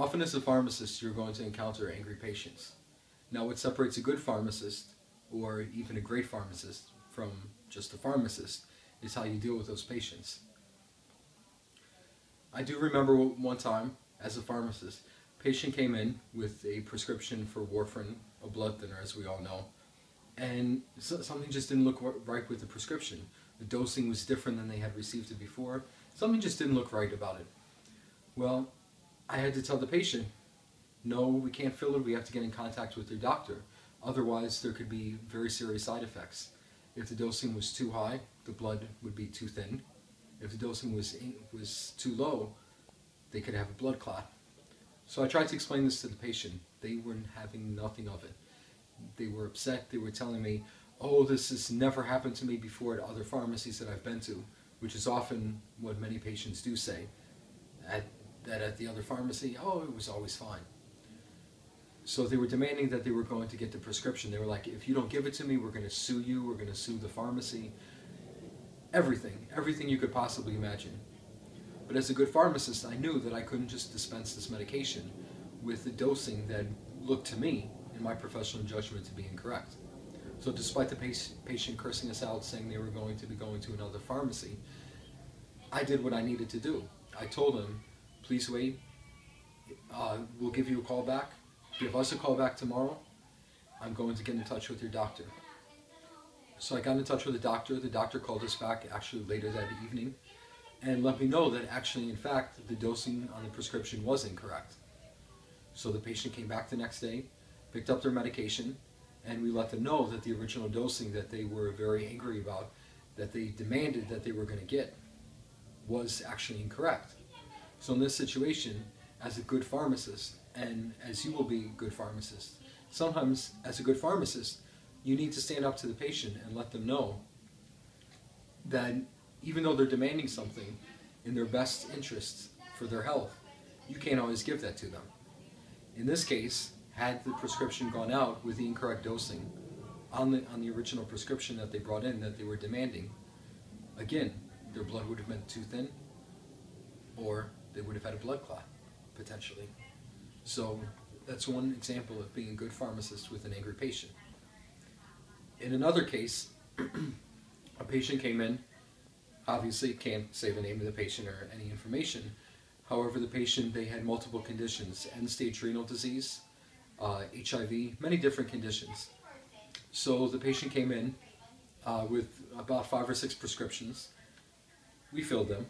Often as a pharmacist, you're going to encounter angry patients. Now, what separates a good pharmacist, or even a great pharmacist, from just a pharmacist, is how you deal with those patients. I do remember one time, as a pharmacist, a patient came in with a prescription for warfarin, a blood thinner, as we all know, and something just didn't look right with the prescription. The dosing was different than they had received it before. Something just didn't look right about it. Well, I had to tell the patient, no, we can't fill it, we have to get in contact with your doctor. Otherwise, there could be very serious side effects. If the dosing was too high, the blood would be too thin. If the dosing was too low, they could have a blood clot. So I tried to explain this to the patient. They were having nothing of it. They were upset. They were telling me, oh, this has never happened to me before at other pharmacies that I've been to, which is often what many patients do say. At the other pharmacy, oh, it was always fine. So they were demanding that they were going to get the prescription. They were like, if you don't give it to me, we're going to sue you, we're going to sue the pharmacy. Everything you could possibly imagine. But as a good pharmacist, I knew that I couldn't just dispense this medication with the dosing that looked to me, in my professional judgment, to be incorrect. So despite the patient cursing us out, saying they were going to be going to another pharmacy, I did what I needed to do. I told them, please wait, we'll give you a call back. Give us a call back tomorrow. I'm going to get in touch with your doctor. So I got in touch with the doctor. The doctor called us back actually later that evening and let me know that actually, in fact, the dosing on the prescription was incorrect. So the patient came back the next day, picked up their medication, and we let them know that the original dosing that they were very angry about, that they demanded that they were going to get, was actually incorrect. So in this situation, as a good pharmacist, and as you will be a good pharmacist, sometimes as a good pharmacist, you need to stand up to the patient and let them know that even though they're demanding something in their best interests for their health, you can't always give that to them. In this case, had the prescription gone out with the incorrect dosing on the original prescription that they brought in that they were demanding, again, their blood would have been too thin, or they would have had a blood clot, potentially. So that's one example of being a good pharmacist with an angry patient. In another case, a patient came in, obviously can't say the name of the patient or any information. However, the patient, they had multiple conditions, end-stage renal disease, HIV, many different conditions. So the patient came in with about 5 or 6 prescriptions. We filled them.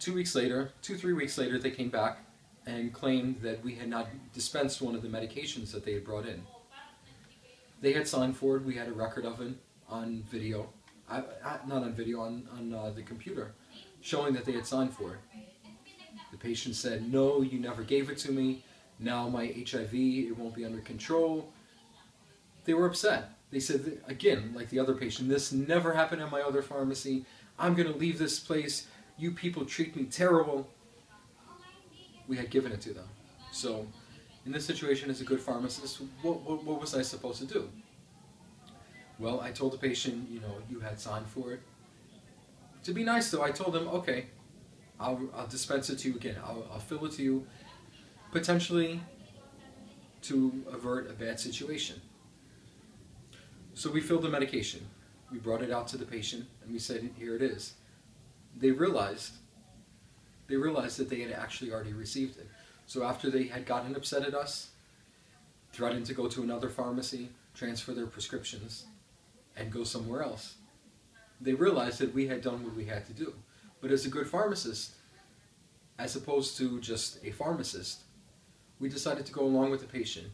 2 weeks later, 2-3 weeks later, they came back and claimed that we had not dispensed one of the medications that they had brought in. They had signed for it. We had a record of it on video, not on video, on the computer, showing that they had signed for it. The patient said, no, you never gave it to me. Now my HIV, it won't be under control. They were upset. They said, again, like the other patient, this never happened in my other pharmacy. I'm going to leave this place. You people treat me terrible. We had given it to them. So, in this situation, as a good pharmacist, what was I supposed to do? Well, I told the patient, you had signed for it. To be nice, though, I told them, okay, I'll dispense it to you again. I'll fill it to you, potentially to avert a bad situation. So we filled the medication. We brought it out to the patient, and we said, here it is. They realized that they had actually already received it. So after they had gotten upset at us, threatened to go to another pharmacy, transfer their prescriptions, and go somewhere else, they realized that we had done what we had to do. But as a good pharmacist, as opposed to just a pharmacist, we decided to go along with the patient,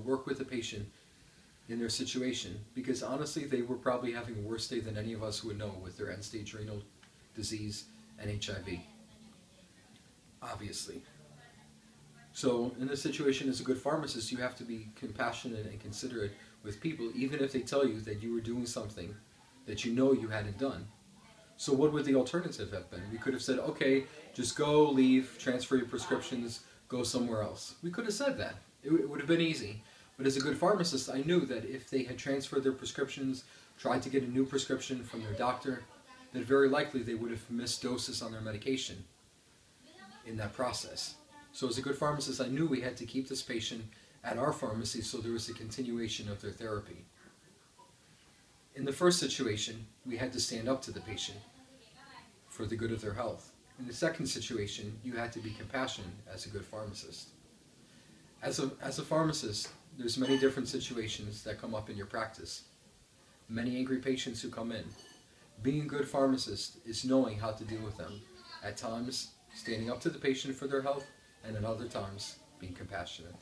work with the patient in their situation, because honestly, they were probably having a worse day than any of us would know with their end-stage renal disease and HIV. Obviously. So in this situation, as a good pharmacist, you have to be compassionate and considerate with people, even if they tell you that you were doing something that you know you hadn't done. So what would the alternative have been? We could have said, okay, just go, leave, transfer your prescriptions, go somewhere else. We could have said that. It would have been easy. But as a good pharmacist, I knew that if they had transferred their prescriptions, tried to get a new prescription from their doctor, that very likely they would have missed doses on their medication in that process. So as a good pharmacist, I knew we had to keep this patient at our pharmacy so there was a continuation of their therapy. In the first situation, we had to stand up to the patient for the good of their health. In the second situation, you had to be compassionate as a good pharmacist. As a pharmacist, there's many different situations that come up in your practice. Many angry patients who come in. Being a good pharmacist is knowing how to deal with them. At times, standing up to the patient for their health, and at other times, being compassionate.